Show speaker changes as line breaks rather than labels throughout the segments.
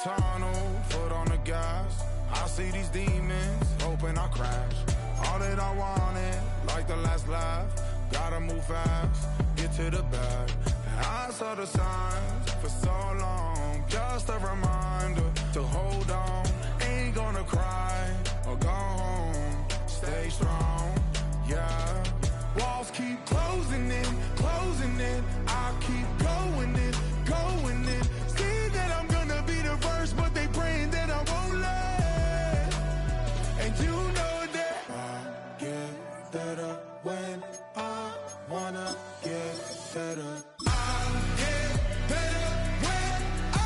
tunnel, foot on the gas. I see these demons, hoping I crash. All that I wanted, like the last laugh. Gotta move fast, get to the bag. And I saw the signs for so long. Just a reminder to hold on. Ain't gonna cry or go home. Stay strong, yeah. Walls keep closing in, closing in. I keep going in, going in. See that I'm gonna be the first, but they praying that I won't let. And you know that I get better when I wanna get better. I get better when I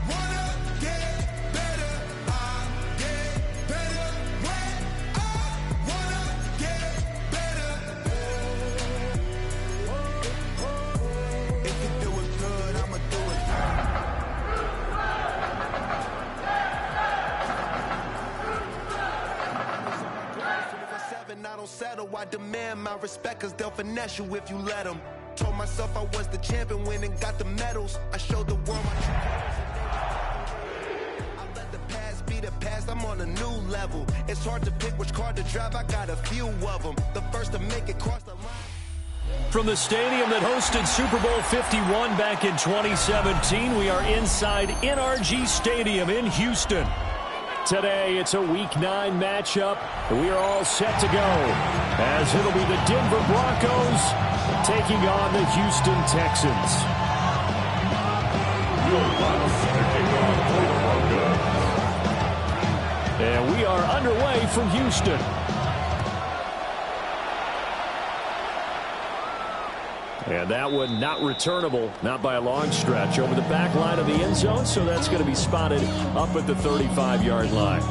wanna get better. I get better when I wanna get better. If you do it good, I'ma do it.
I don't settle, I demand my respect, cause they'll finesse you if you let them. Told myself I was the champion, went and got the medals. I showed the world my true colors. I let the past be the past, I'm on a new level. It's hard to pick which card to drive, I got a few of them. The first to make it cross the line.
From the stadium that hosted Super Bowl 51 back in 2017, we are inside NRG Stadium in Houston. Today, it's a Week 9 matchup. We are all set to go, as it'll be the Denver Broncos taking on the Houston Texans. And we are underway from Houston. And that one not returnable, not by a long stretch, over the back line of the end zone, so that's going to be spotted up at the 35-yard line.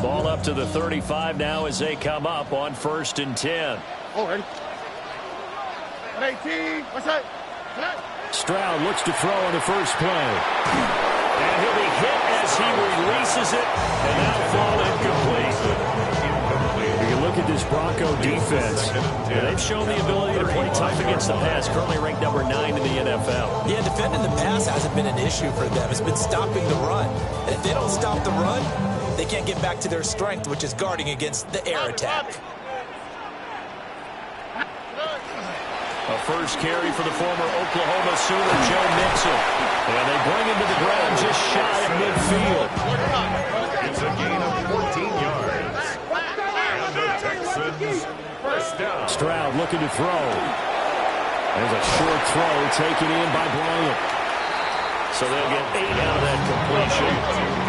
Ball up to the 35 now as they come up on 1st and 10.
Oh, ready. 18, what's that?
Stroud looks to throw on the first play. And he'll be hit as he releases it, and that'll fall incomplete. You can look at this Bronco defense. They've shown the ability to play tough against the pass, currently ranked number 9 in the NFL.
Yeah, defending the pass hasn't been an issue for them. It's been stopping the run. And if they don't stop the run, they can't get back to their strength, which is guarding against the air attack.
A first carry for the former Oklahoma Sooner, Joe Mixon. And they bring him to the ground just shy of midfield.
It's a gain of 14 yards. And the Texans first down.
Stroud looking to throw. There's a short throw taken in by Bryant. So they'll get 8 out of that completion.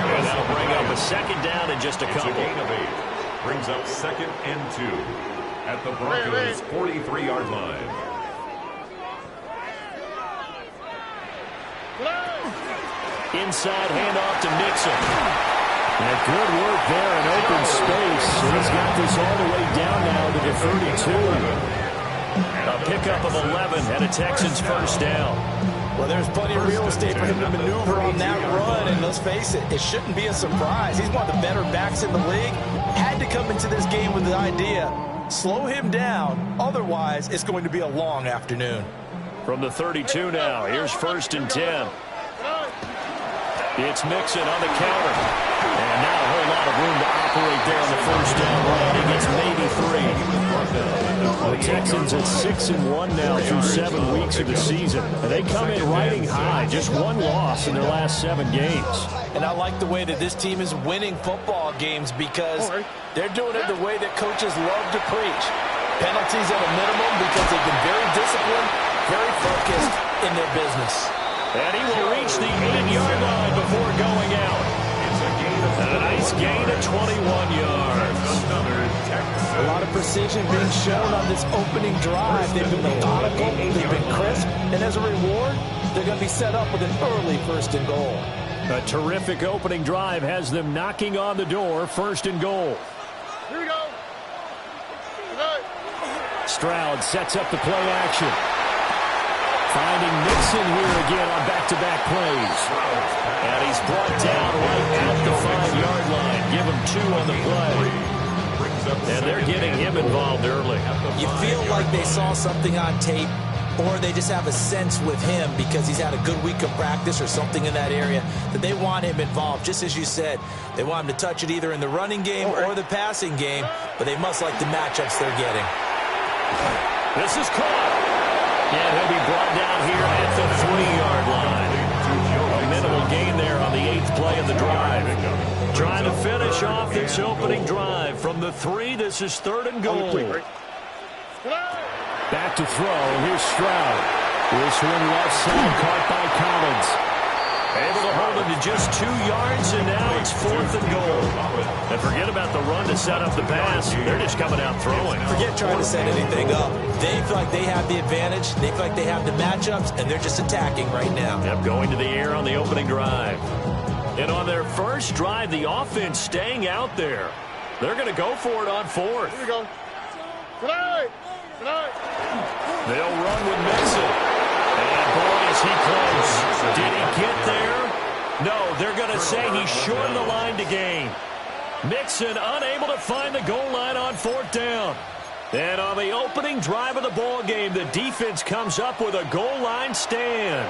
And that'll bring up a second down in just a couple.
It's a gain of 8. Brings up 2nd and 2 at the Broncos' 43-yard line.
Inside handoff to Mixon. And good work there in open space. And he's got this all the way down now to the 32. A pickup of 11 and a Texans first down.
Well, there's plenty of real estate for him to maneuver on that run. And let's face it, it shouldn't be a surprise. He's one of the better backs in the league. Had to come into this game with the idea, slow him down. Otherwise, it's going to be a long afternoon.
From the 32 now, here's 1st and 10. It's Mixon on the counter. And now a whole lot of room to operate there on the first down line. He gets maybe 3. The Texans at 6-1 now through 7 weeks of the season. And they come in riding high. Just 1 loss in their last 7 games.
And I like the way that this team is winning football games because they're doing it the way that coaches love to preach. Penalties at a minimum because they've been very disciplined, very focused in their business.
And he will reach the 8-yard line before going out.
It's a gain of
a nice gain of 21 yards.
A lot of precision being shown on this opening drive. They've been methodical, they've been crisp, and as a reward, they're going to be set up with an early 1st and goal.
A terrific opening drive has them knocking on the door, 1st and goal.
Here we go.
Stroud sets up the play action. Finding Mixon here again on back-to-back plays. And he's brought down right at the 5-yard line. Give him 2 on the play.
Brings
And they're getting him involved early.
You feel like they saw something on tape, or they just have a sense with him because he's had a good week of practice or something in that area that they want him involved. Just as you said, they want him to touch it either in the running game or the passing game, but they must like the matchups they're getting.
This is caught. And he'll be brought down here at the 3-yard line. A minimal gain there on the 8th play of the drive. Trying to finish off this opening drive from the 3. This is 3rd and goal. Back to throw. Here's Stroud. This one left side, caught by Collins. Able to hold him to just 2 yards, and now it's 4th and goal. And forget about the run to set up the pass. They're just coming out throwing.
Forget trying to set anything up. They feel like they have the advantage. They feel like they have the matchups, and they're just attacking right now.
Yep, going to the air on the opening drive. And on their first drive, the offense staying out there. They're going to go for it on 4th.
Here we go. Tonight.
They'll run with Mixon. And boy, is he close. Did he get there? No, they're going to say he's short of the line to gain. Mixon unable to find the goal line on 4th down. And on the opening drive of the ball game, the defense comes up with a goal line stand.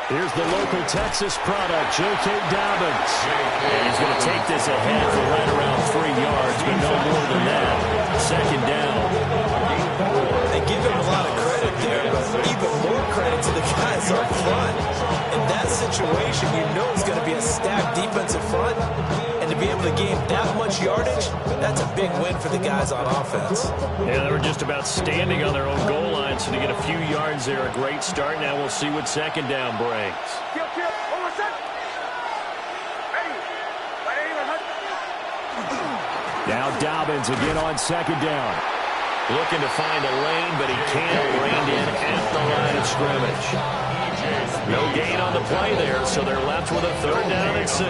Here's the local Texas product, J.K. Dobbins. And he's going to take this ahead for right around 3 yards, but no more than that. 2nd down.
They give him a lot of credit there, but even more credit to the guys up front. In that situation, you know it's going to be a stacked defensive front. And to be able to gain that much yardage, that's a big win for the guys on offense.
Yeah, they were just about standing on their own goal line, so to get a few yards there, a great start. Now we'll see what 2nd down brings. Now Dobbins again on 2nd down. Looking to find a lane, but he can't. Reined in at the line of scrimmage. No gain on the play there, so they're left with a 3rd down and 6.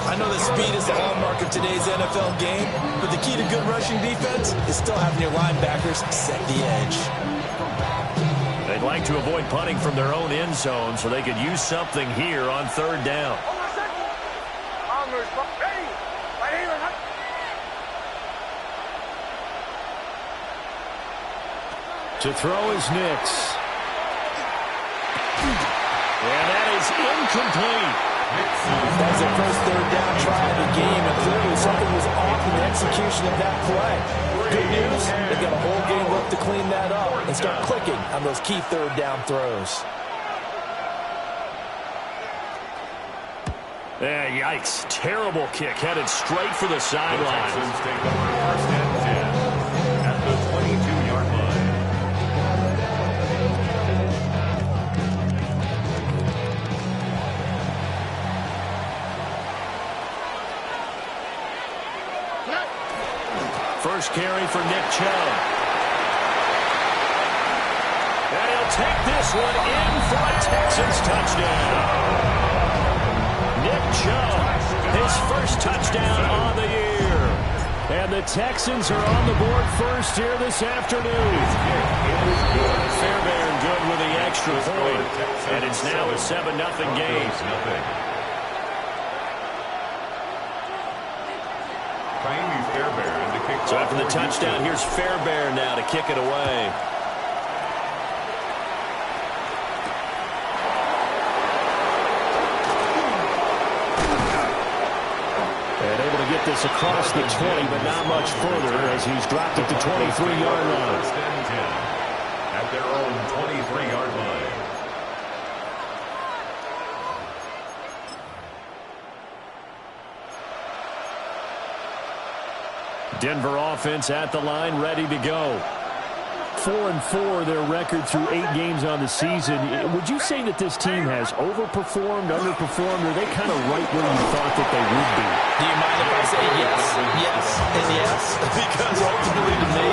I know the speed is the hallmark of today's NFL game, but the key to good rushing defense is still having your linebackers set the edge.
They'd like to avoid punting from their own end zone so they could use something here on 3rd down. To throw is Nix. And that is incomplete.
That was their first 3rd down try of the game, and clearly something was off in the execution of that play. Good news, they've got a whole game left to clean that up and start clicking on those key 3rd down throws.
Yeah, yikes. Terrible kick headed straight for the sideline.
Texans take over 1st and 10 at the 22-yard line.
First carry for Nick Chubb. And he'll take this one in for a Texans touchdown. Nick Chubb, his first touchdown on the year. And the Texans are on the board first here this afternoon. Fairbairn good with the extra point. And it's now a 7-0 game. So after the touchdown, here's Fairbairn now to kick it away. And able to get this across the 20, but not much further as he's dropped at the 23-yard line.
At their own 23-yard line.
Denver offense at the line, ready to go. 4-4 their record through 8 games on the season. Would you say that this team has overperformed, underperformed, or are they kind of right where you thought that they would be?
Do you mind if I say yes, yes, and yes? Because ultimately to me,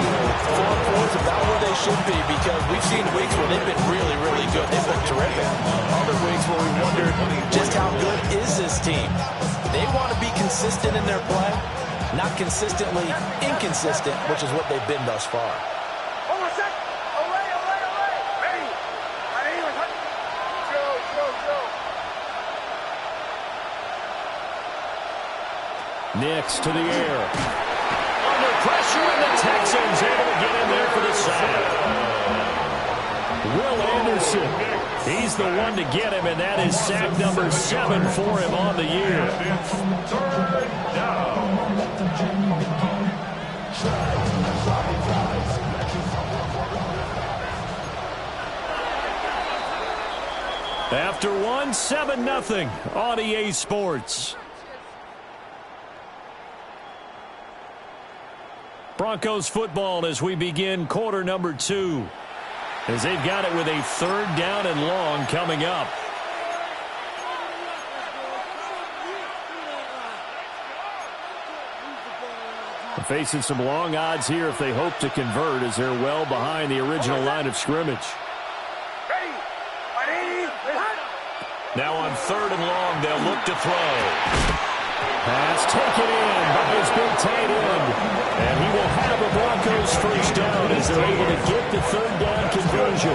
4-4 is about where they should be, because we've seen weeks where they've been really, really good. They've looked terrific. Other weeks where we wondered just how good is this team. They want to be consistent in their play, not consistently inconsistent, which is what they've been thus far.
Go.
Nix to the air. Under pressure, and the Texans able to get in there for the sack. Will Anderson, he's the one to get him, and that is sack number 7 for him on the year.
Third down.
After one, 7-0 on EA Sports. Broncos football as we begin quarter number 2. As they've got it with a 3rd down and long coming up. Facing some long odds here if they hope to convert, as they're well behind the original line of scrimmage. Now on 3rd and long, they'll look to throw. Pass taken in by his big tight end. And he will have a Broncos first down as they're able to get the 3rd down conversion.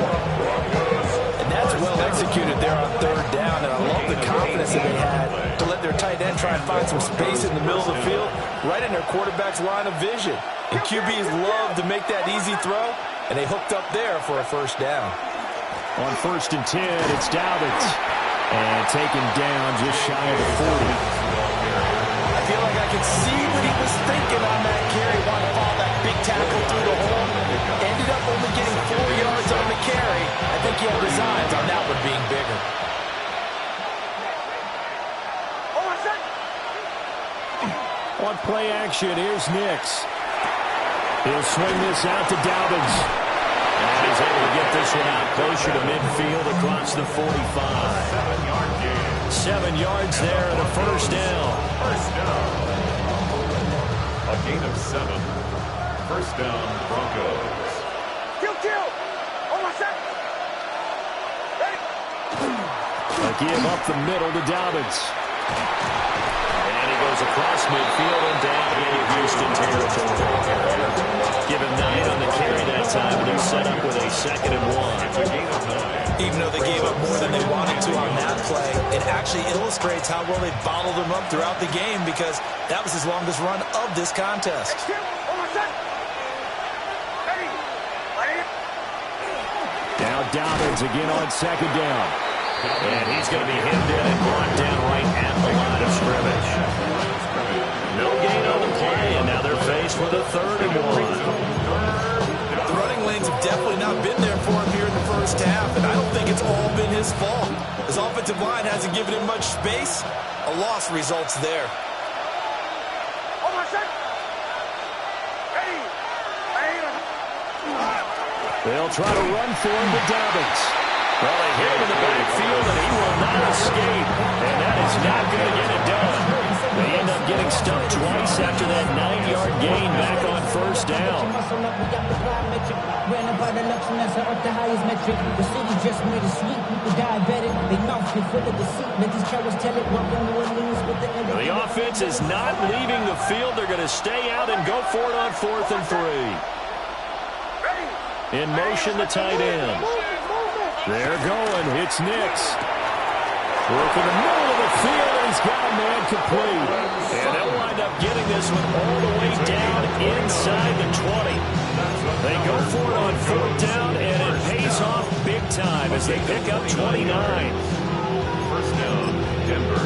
And that's well executed there on 3rd down. And I love the confidence that they had to let their tight end try and find some space in the middle of the field, right in their quarterback's line of vision. And QBs love to make that easy throw, and they hooked up there for a first down.
On 1st and 10, it's Dobbins. And taken down just shy of the 40.
I feel like I can see what he was thinking on that carry. Wanted to follow that big tackle through the hole. Ended up only getting 4 yards on the carry. I think he had designs on that one being bigger.
On play action, here's Nix. He'll swing this out to Dobbins. And he's able to get this one out closer to midfield across the 45.
7-yard gain.
7 yards there and a first down.
First down. A gain of 7. First down, Broncos.
Kill. Almost set.
A give up the middle to Dobbins. And he goes across midfield and down into Houston territory. Give him 9 on the carry that time, and he's set up with a 2nd and 1.
Even though they gave up more than they wanted to on that play, it actually illustrates how well they bottled them up throughout the game, because that was his longest run of this contest.
Now Dobbins again on 2nd down. And he's going to be hemmed in and brought down right at the line of scrimmage. No gain on the play, and now they're faced with a 3rd and 1.
The running lanes have definitely not been there for him here in the first half, and I don't think it's all been his fault. His offensive line hasn't given him much space. A loss results there.
They'll try to run for him to Dobbins. Well, they hit him in the backfield, and he will not escape. And that is not going to get it done. They end up getting stumped twice after that 9-yard gain back on 1st down. The offense is not leaving the field. They're going to stay out and go for it on 4th and 3. In motion, the tight end. They're going. It's Nix. Work in the middle of the field, and he's got a man complete. And they'll wind up getting this one all the way down inside the 20. They go for it on 4th down, and it pays off big time as they pick up 29.
First down, Denver.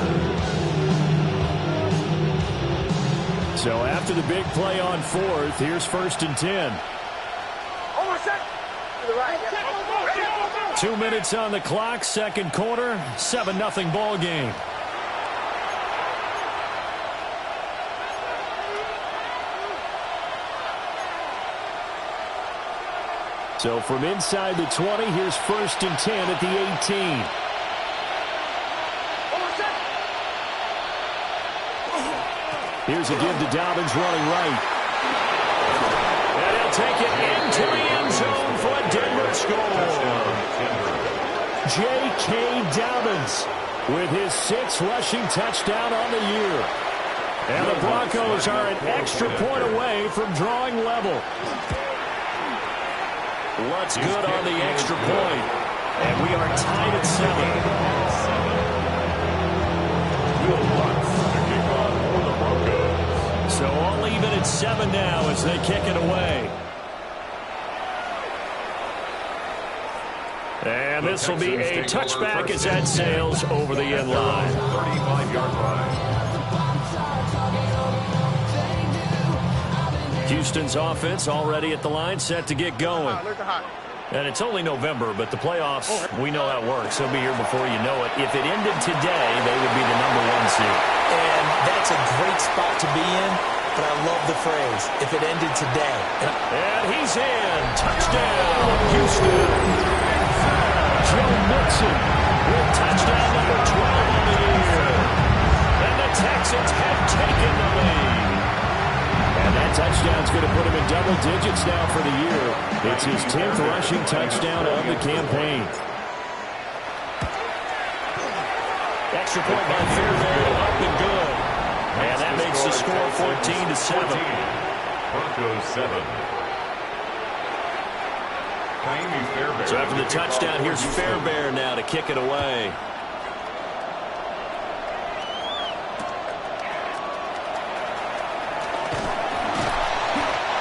So after the big play on 4th, here's 1st and 10. 2 minutes on the clock, 2nd quarter, 7-0 ball game. So from inside the 20, here's 1st and 10 at the 18. Here's a give to Dobbins running right. And he'll take it into the end zone for a Denver score. J.K. Dobbins with his 6th rushing touchdown on the year. And the Broncos are an extra point away from drawing level. What's good on the extra point? And we are tied at 7.
Will Lutz to kick off for the Broncos.
So all even at 7 now as they kick it away. And this will be a touchback as that sails over the end line.
35-yard line.
Houston's offense already at the line, set to get going. And it's only November, but the playoffs, we know how it works. They'll be here before you know it. If it ended today, they would be the #1 seed.
And that's a great spot to be in, but I love the phrase, if it ended today.
And he's in. Touchdown, Houston. Joe Mixon with touchdown number 12 on the year. And the Texans have taken the lead. And that touchdown's going to put him in double digits now for the year. It's his 10th rushing touchdown of the campaign. Extra point by Fairbairn, up and good. And that makes the score 14-7.
Broncos 7.
So after the touchdown, here's Fairbairn now to kick it away.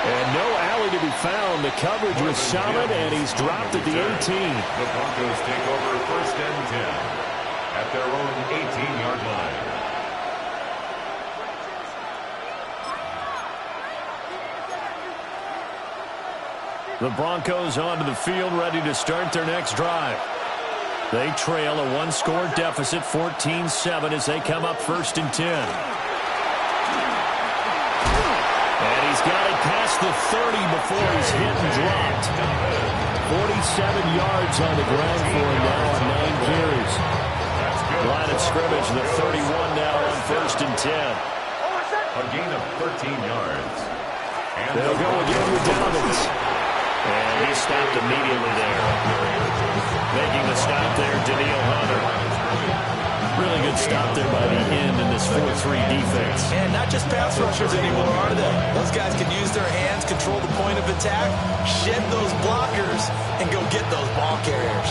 And no alley to be found. The coverage was solid, and he's dropped at the 18.
The Broncos take over 1st and 10 at their own 18-yard line.
The Broncos onto the field, ready to start their next drive. They trail a 1-score deficit, 14-7, as they come up 1st and 10. And he's got it past the 30 before he's hit and dropped. 47 yards on the ground for him now on 9 carries. Line of scrimmage, the 31 now on 1st and 10.
A gain of 13 yards. And
they'll go again with Dobbins. And he stopped immediately there. Making the stop there, Danielle Hunter. Really good stop there by the end in this 4-3 defense.
And not just pass rushers anymore, are they? Those guys can use their hands, control the point of attack, shed those blockers, and go get those ball carriers.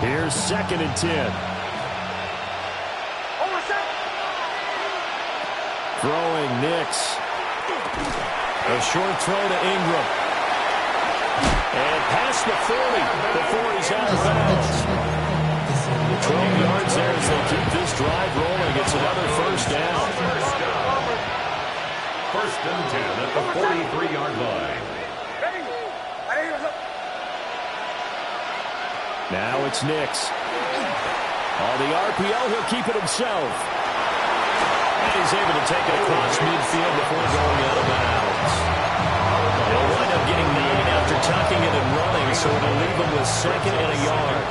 Here's 2nd and 10. Throwing Nix. A short throw to Ingram. And past the 40 before he's out of bounds. 12 yards there as they keep this drive rolling. It's another 1st down.
1st and 10 at the 43-yard line.
Now it's Nix. On the RPO, he'll keep it himself. And he's able to take it across midfield before going out of bounds. He'll wind up getting 9 after tucking it and running, so it'll leave him with 2nd and a yard.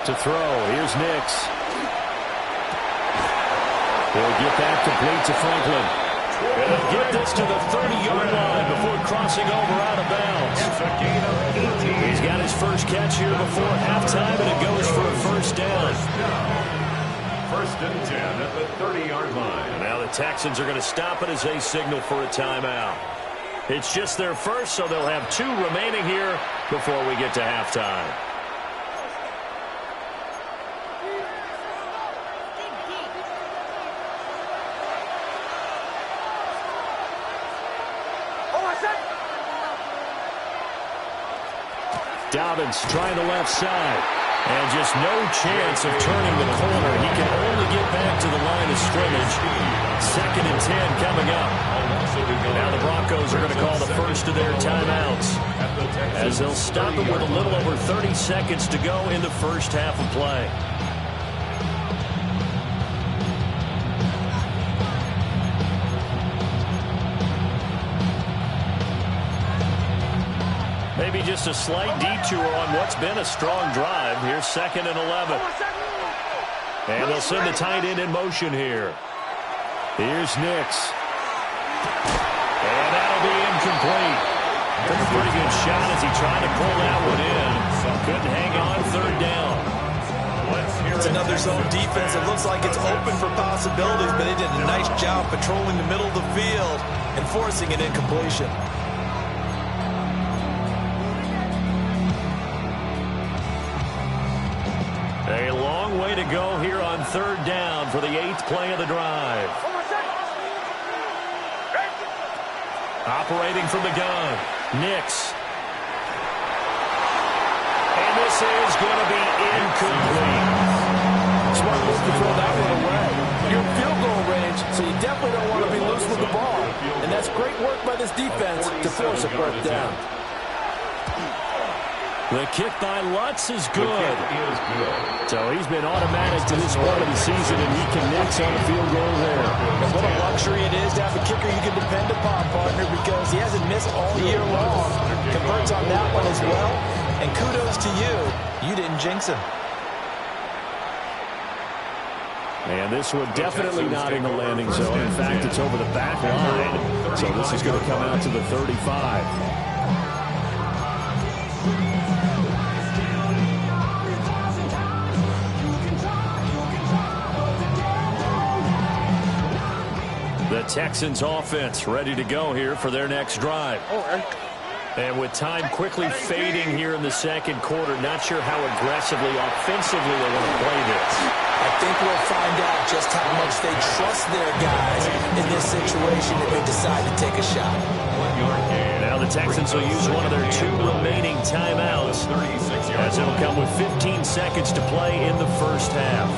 To throw, here's Nix. He'll get back complete to Franklin. And he'll get this to the 30-yard line before crossing over out of bounds. He's got his first catch here before halftime, and it goes for a 1st down.
1st and 10 at the 30-yard line.
And now the Texans are going to stop it as they signal for a timeout. It's just their first, so they'll have 2 remaining here before we get to halftime. Dobbins trying the left side. And just no chance of turning the corner. He can only get back to the line of scrimmage. 2nd and 10 coming up. Now the Broncos are going to call the first of their timeouts, as they'll stop it with a little over 30 seconds to go in the first half of play. Maybe just a slight detour on what's been a strong drive. Here's 2nd and 11. And they'll send the tight end in motion here. Here's Nix. And that'll be incomplete. Took a pretty good shot as he tried to pull that one in. Couldn't hang on, 3rd down.
It's another zone defense. It looks like it's open for possibilities, but they did a nice job patrolling the middle of the field and forcing an incompletion.
long way to go here on third down for the 8th play of the drive. Operating from the gun, Nix. And this is going to be incomplete.
Smart move to throw that one away. You're in field goal range, so you definitely don't want to be loose with the ball. And that's great work by this defense to force a first down.
The kick by Lutz is good. So he's been automatic to this part of the season, and he connects on a field goal there.
And what a luxury it is to have a kicker you can depend upon, partner, because he hasn't missed all year long. Converts on that one as well. And kudos to you. You didn't jinx him.
And this one definitely not in the landing zone. In fact, it's over the back line. So this is going to come out to the 35. The Texans offense ready to go here for their next drive. And with time quickly fading here in the second quarter, not sure how aggressively, offensively they want to play this.
I think we'll find out just how much they trust their guys in this situation if they decide to take a shot.
Now the Texans will use one of their 2 remaining timeouts, as it'll come with 15 seconds to play in the first half.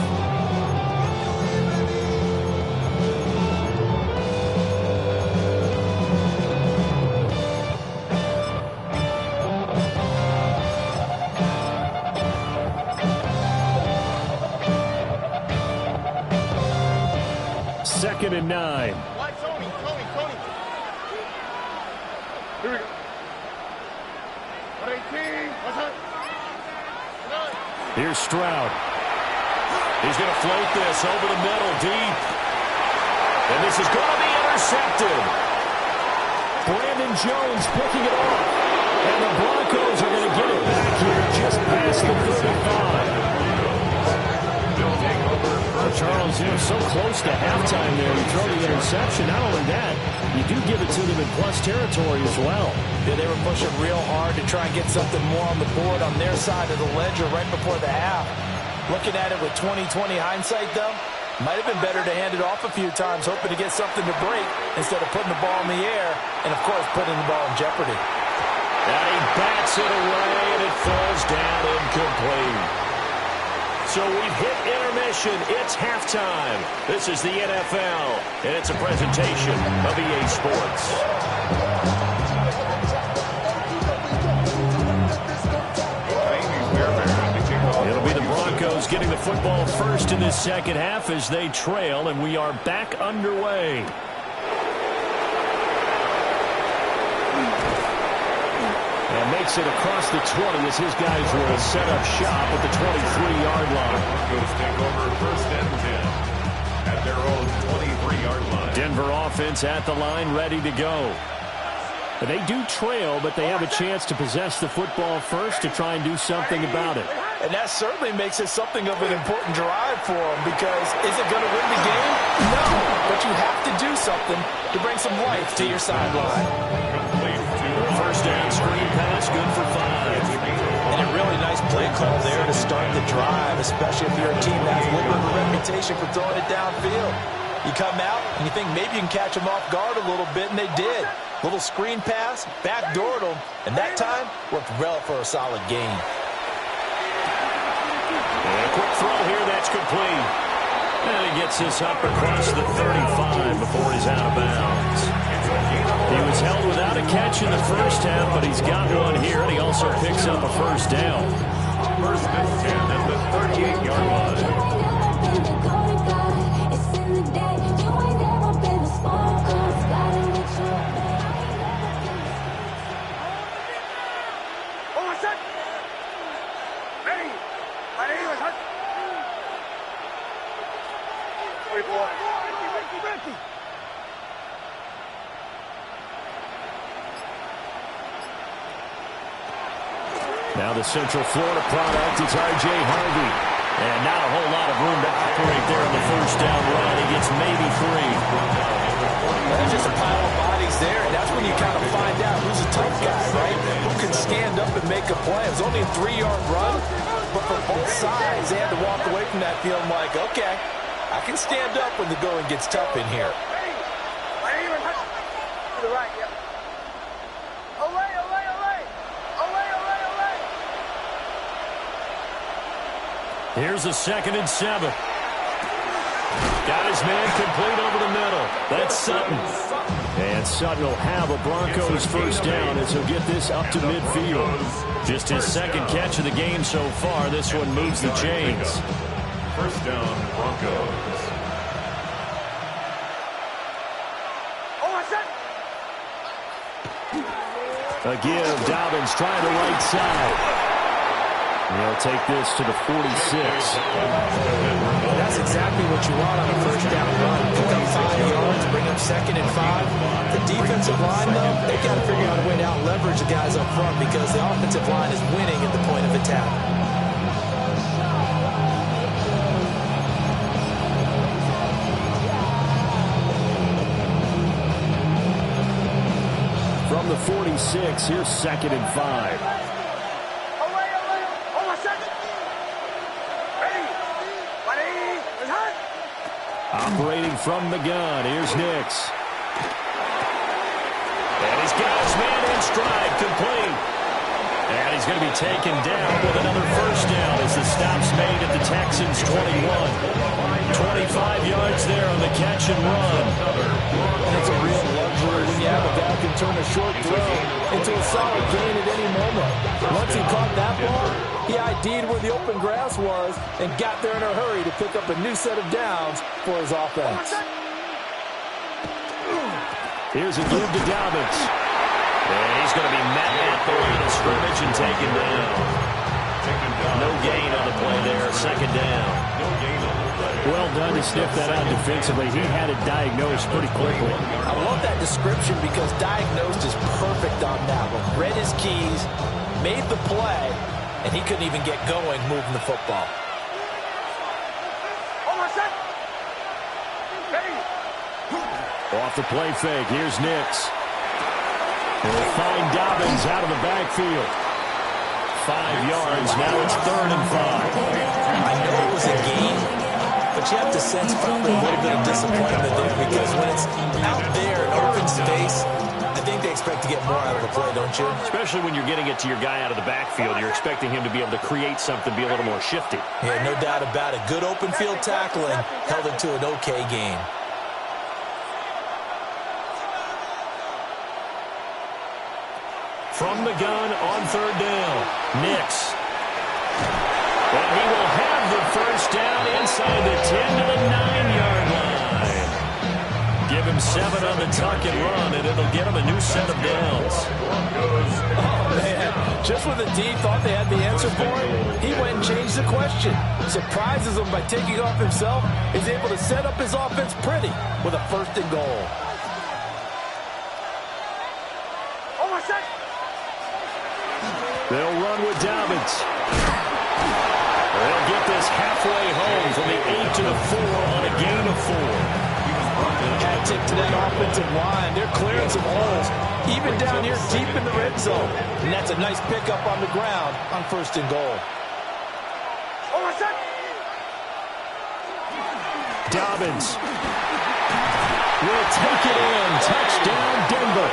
Second and 9.
Tony. Here we go. 118. What's up?
Here's Stroud. He's going to float this over the middle, deep. And this is going to be intercepted. Brandon Jones picking it off. And the Broncos are going to get it back here just past the 35. Charles, so close to halftime there. You throw the interception. Not only that, you do give it to them in plus territory as well.
Yeah, they were pushing real hard to try and get something more on the board on their side of the ledger right before the half. Looking at it with 20/20 hindsight, though, might have been better to hand it off a few times, hoping to get something to break instead of putting the ball in the air and, of course, putting the ball in jeopardy.
And he bats it away, and it falls down incomplete. So we've hit intermission. It's halftime. This is the NFL, and it's a presentation of EA Sports. It'll be the Broncos getting the football first in this second half as they trail, and we are back underway. And makes it across the 20 as his guys will set up shop at the 23-yard line.
Broncos take over first and 10 at their own 23-yard line.
Denver offense at the line, ready to go. They do trail, but they have a chance to possess the football first to try and do something about it.
And that certainly makes it something of an important drive for them, because is it going to win the game? No, but you have to do something to bring some life to your sideline.
First down, screen pass, good for 5.
And a really nice play call there to start the drive, especially if you're a team that has a little bit of a reputation for throwing it downfield. You come out and you think maybe you can catch them off guard a little bit, and they did. Little screen pass, backdoored them, and that time worked well for a solid gain.
And a quick throw here, that's complete. And he gets this up across the 35 before he's out of bounds. He was held without a catch in the first half, but he's got one here, and he also picks up a first down.
First and 10 at the 38-yard line.
Now the Central Florida product, it's R.J. Harvey. And not a whole lot of room to operate there on the first down run. He gets maybe 3.
That's just a pile of bodies there, and that's when you kind of find out who's a tough guy, right? Who can stand up and make a play. It was only a 3-yard run, but for both sides, they had to walk away from that feeling like, okay, I can stand up when the going gets tough in here.
To the right, yeah. Away, away, away. Away, away, away.
Here's a 2nd and 7. Got his man complete over the middle. That's Sutton. And Sutton will have a Broncos first down as he'll get this up to midfield. Just his 2nd catch of the game so far. This one moves the chains.
First down, Broncos.
A give, Dobbins trying the right side. He'll take this to the 46.
That's exactly what you want on a first down run. Pick up 5 yards, bring up 2nd and 5. The defensive line, though, they got to figure out a way to out-leverage the guys up front because the offensive line is winning at the point of attack.
From the 46, here's 2nd and 5. Operating from the gun, here's Nix. And he's got his man in stride, complete. And he's going to be taken down with another first down as the stop's made at the Texans' 21. 25 yards there on the catch and run.
And it's a real luxury when you have a guy who can turn a short throw into a solid gain at any moment. Once he caught that ball, he ID'd where the open grass was and got there in a hurry to pick up a new set of downs for his offense.
Here's a give to Dobbins. And he's going to be met at the line of scrimmage and taken down. No gain on the play there. 2nd down. Well done to sniff that out defensively. He had it diagnosed pretty quickly.
I love that description because diagnosed is perfect on that one. Read his keys, made the play, and he couldn't even get going moving the football.
Off the play fake, here's Nix. He'll find Dobbins out of the backfield. 5 yards, now it's 3rd and 5.
I know it was a game, but you have to sense probably a little bit of disappointment there because when it's out there in open space, I think they expect to get more out of the play, don't you?
Especially when you're getting it to your guy out of the backfield. You're expecting him to be able to create something, be a little more shifty.
Yeah, no doubt about it. Good open field tackling held it to an okay game.
From the gun on 3rd down, Nix. And he will have the first down inside the 10 to the 9-yard line. Give him 7 on the tuck and run, and it'll get him a new set of downs.
Oh, man. Just when the D thought they had the answer for him, he went and changed the question. Surprises him by taking off himself. He's able to set up his offense pretty with a 1st and goal.
They'll run with Dobbins. They'll get this halfway home from the 8 to the 4 on a gain of 4.
Hat tip to that offensive line. They're clearing some holes, even down here deep in the red zone. And that's a nice pickup on the ground on 1st and goal.
Dobbins will take it in. Touchdown, Denver.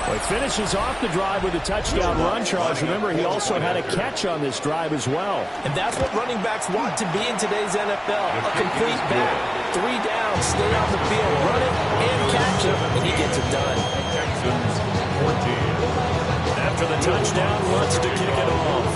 Well, he finishes off the drive with a touchdown run, Charles. Remember, he also had a catch on this drive as well.
And that's what running backs want to be in today's NFL. A complete back. 3 downs, stay on the field, run it, and catch it, and he gets it done.
Texans 14.
After the touchdown, wants to kick it off.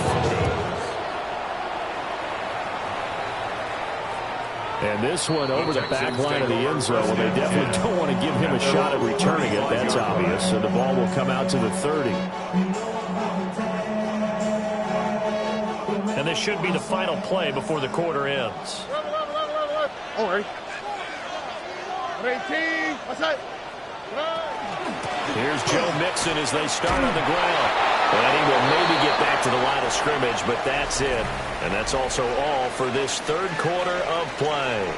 And this one over the back line of the end zone. Well, they definitely don't want to give him a shot at returning it. That's obvious. So the ball will come out to the 30. And this should be the final play before the quarter ends.
All right. 18. What's that?
Here's Joe Mixon as they start on the ground. And he will maybe get back to the line of scrimmage, but that's it. And that's also all for this third quarter of play.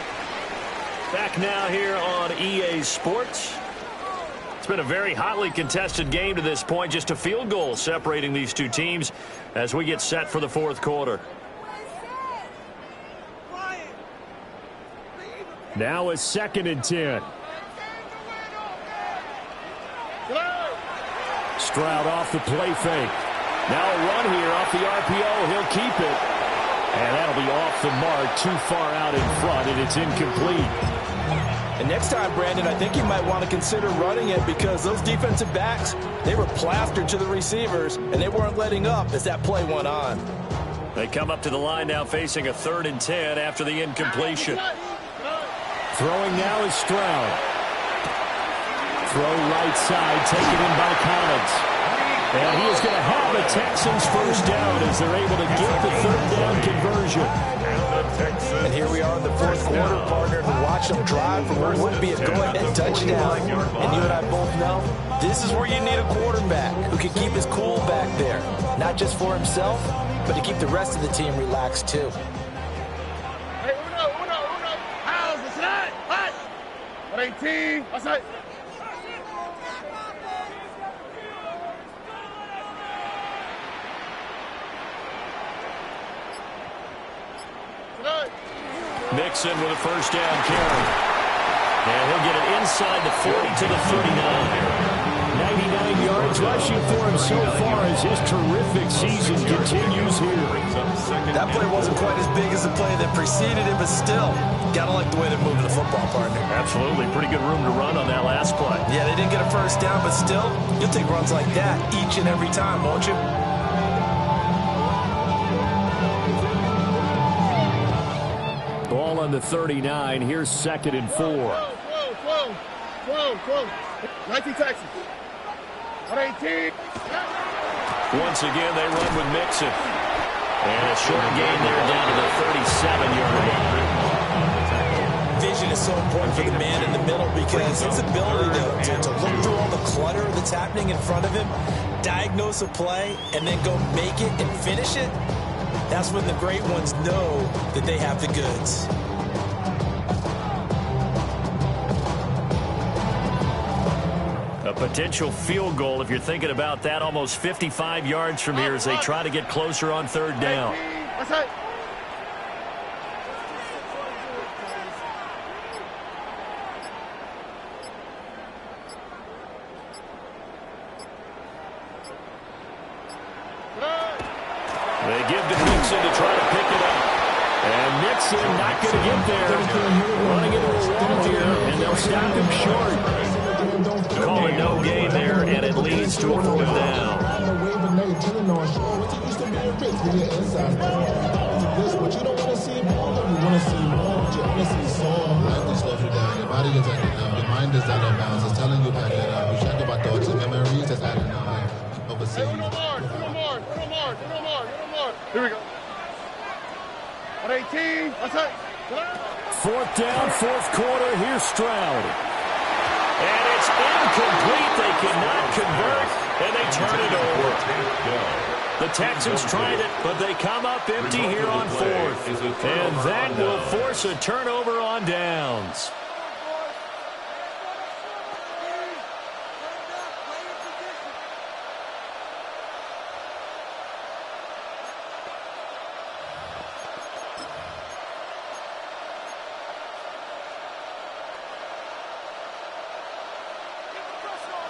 Back now here on EA Sports. It's been a very hotly contested game to this point. Just a field goal separating these two teams as we get set for the fourth quarter. Now a 2nd and 10. Stroud off the play fake. Now a run here off the RPO. He'll keep it. And that'll be off the mark, too far out in front, and it's incomplete.
And next time, Brandon, I think you might want to consider running it because those defensive backs, they were plastered to the receivers, and they weren't letting up as that play went on.
They come up to the line now facing a 3rd and 10 after the incompletion. Throwing now is Stroud. Throw right side, taken in by Collins. And he is going to have the Texans first down as they're able to get the 3rd down conversion.
And here we are in the fourth quarter, partner, to watch them drive for what would be a go-ahead touchdown. And you and I both know this is where you need a quarterback who can keep his cool back there. Not just for himself, but to keep the rest of the team relaxed too.
Hey, uno. How's the slide? What? 18. Outside.
Mixon with a first down carry. And he'll get it inside the 40 to the 39. 99 yards rushing for him so far as his terrific season continues here.
That play wasn't quite as big as the play that preceded it, but still, gotta like the way they're moving the football, partner.
Absolutely. Pretty good room to run on that last play.
Yeah, they didn't get a first down, but still, you'll take runs like that each and every time, won't you?
Ball on the 39. Here's 2nd and 4.
Whoa. 19 Texans. 18.
Once again, they run with Mixon. And a short gain there down to the 37-yard line.
Vision is so important for the man in the middle because his ability to look through all the clutter that's happening in front of him, diagnose a play, and then go make it and finish it. That's when the great ones know that they have the goods.
A potential field goal, if you're thinking about that, almost 55 yards from here as they try to get closer on 3rd down.
Outside.
They give to Mixon to try to pick it up. And Mixon not going to get there. Running into a wall here, and they'll stop him short. Call it no gain there, and it leads to a 4th down.
Your body is acting up. Your mind is out of bounds. It's telling you back it up. You check about thoughts and memories that's adding up. Overseas.
Two more. Here we go. 18. Outside.
4th down, 4th quarter. Here's Stroud. And it's incomplete. They cannot convert, and they turn it over. The Texans tried it, but they come up empty here on 4th. And that will force a turnover on downs.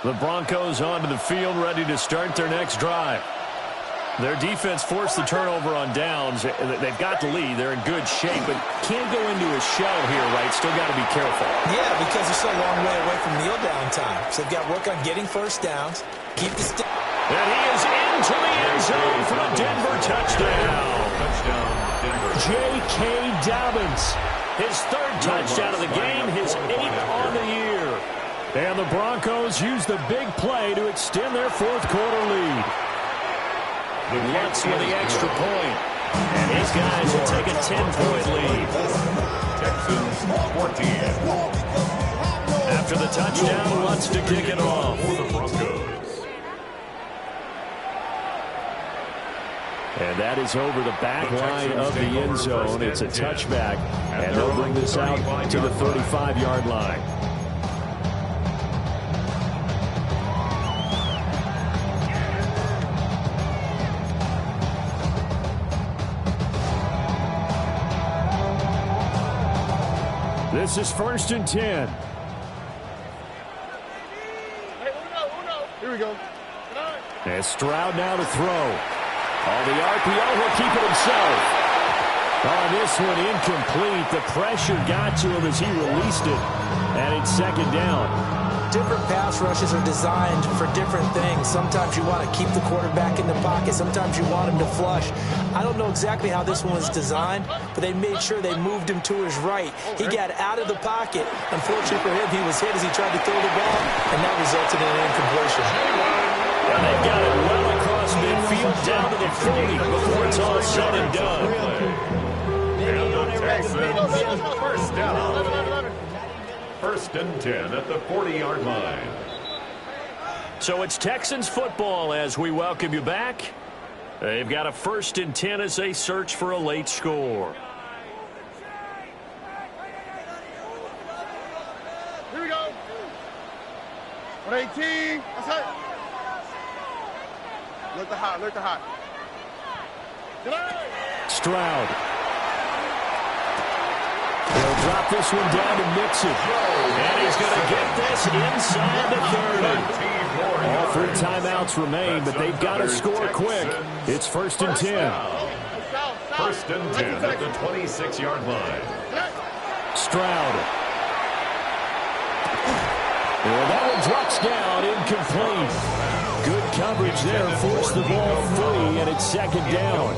The Broncos onto the field, ready to start their next drive. Their defense forced the turnover on downs. They've got the lead. They're in good shape, but can't go into a shell here, right? Still got to be careful.
Yeah, because they're so a long way away from kneel down time. So they've got to work on getting first downs, keep the stick.
And he is into the end zone for a Denver touchdown. J.K. Dobbins, his 3rd touchdown of the game, his 8th on the year. And the Broncos use the big play to extend their 4th quarter lead. Lutz with the extra point. And his guys will take a 10-point lead.
Texans 14.
After the touchdown, Lutz to kick it off.
For the Broncos.
And that is over the back line of the end zone. It's a touchback, and they'll bring this out to the 35-yard line. This is 1st and 10.
Here we go.
And Stroud now to throw. On the RPO, he'll keep it himself. On this one, incomplete. The pressure got to him as he released it. And it's 2nd down.
Different pass rushes are designed for different things. Sometimes you want to keep the quarterback in the pocket. Sometimes you want him to flush. I don't know exactly how this one was designed, but they made sure they moved him to his right. He got out of the pocket. Unfortunately for him, he was hit as he tried to throw the ball, and that resulted in an incompletion.
And they've got it well across midfield down to the 40 before it's all said and done.
And the Texans, first down. 1st and 10 at the 40-yard line.
So it's Texans football as we welcome you back. They've got a 1st and 10 as they search for a late score.
Here we go. 118. That's it. Look the hot. Look the hot.
Stroud. He'll drop this one down to Mixon. And he's going to get this inside the 30. All 3 timeouts remain, but they've got to score quick. It's 1st and 10.
1st and 10 at the 26-yard line.
Stroud. Well, that one drops down, incomplete. Good coverage there, forced the ball free, and it's 2nd down.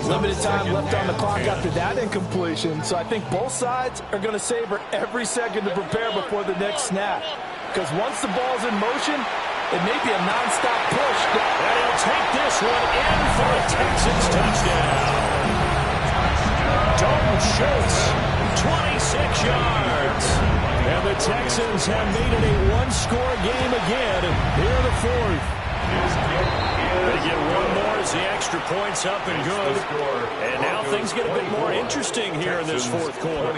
Limited time left on the clock after that incompletion, so I think both sides are going to savor every second to prepare before the next snap. Because once the ball's in motion, it may be a nonstop push.
And he'll take this one in for a Texans touchdown. Dalton Schultz, 26 yards. And the Texans have made it a one-score game again here in the 4th. They get one more as the extra point's up and good. And now things get a bit more interesting here in this 4th quarter.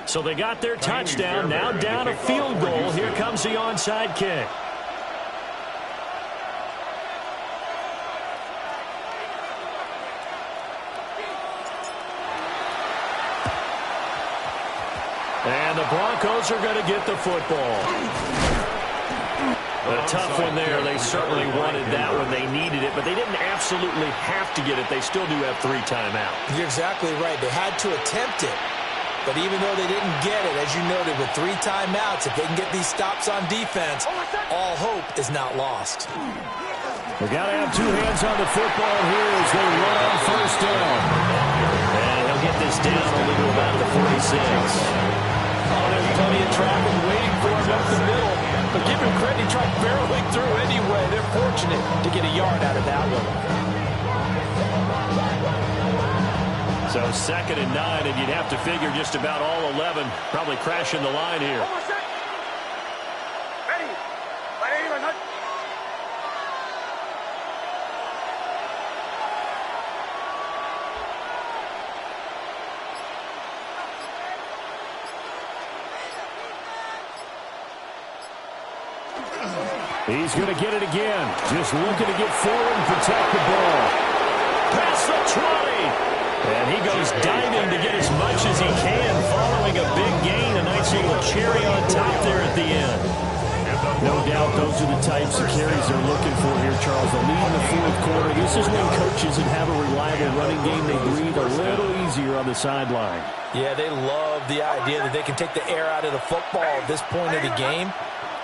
So they got their touchdown, now down a field goal. Here comes the onside kick. And the Broncos are going to get the football. A tough one there. They certainly wanted that one. They needed it, but they didn't absolutely have to get it. They still do have 3 timeouts.
You're exactly right. They had to attempt it. But even though they didn't get it, as you noted, with 3 timeouts, if they can get these stops on defense, all hope is not lost.
They got to have 2 hands on the football here as they run on 1st down. And he'll get this down only to about the 46.
Oh, there's plenty of traffic waiting for him up the middle. But give him credit, he tried barreling through anyway. They're fortunate to get a yard out of that one.
So 2nd and 9, and you'd have to figure just about all 11 probably crashing the line here.
Ready. Ready.
He's going to get it again. Just looking to get forward and protect the ball. Past the 20. And he goes diving to get as much as he can following a big gain. A nice little cherry on top there at the end. No doubt those are the types of carries they're looking for here, Charles. The lead in the 4th quarter. This is when coaches that have a reliable running game, they breathe a little easier on the sideline.
Yeah, they love the idea that they can take the air out of the football at this point of the game.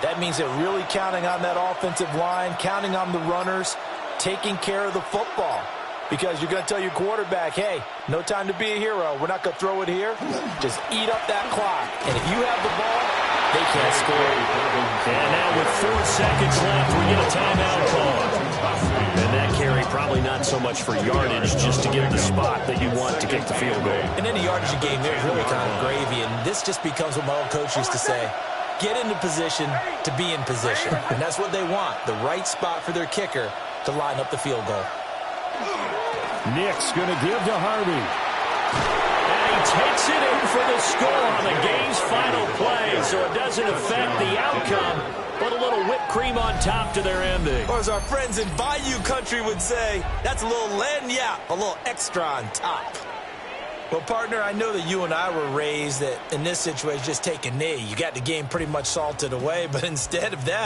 That means they're really counting on that offensive line, counting on the runners, taking care of the football. Because you're going to tell your quarterback, hey, no time to be a hero. We're not going to throw it here. Just eat up that clock. And if you have the ball, they can't score.
And now with 4 seconds left, we get a timeout call. And that carry probably not so much for yardage, just to get the spot that you want to kick the field goal.
And any yardage you gain there is really kind of gravy, and this just becomes what my old coach used to say. Get into position to be in position. And that's what they want, the right spot for their kicker to line up the field goal.
Nick's going to give to Harvey. And he takes it in for the score on the game's final play, so it doesn't affect the outcome, but a little whipped cream on top to their ending.
Or as our friends in Bayou Country would say, that's a little lagniappe, a little extra on top. Well, partner, I know that you and I were raised that in this situation, just take a knee. You got the game pretty much salted away, but instead of that,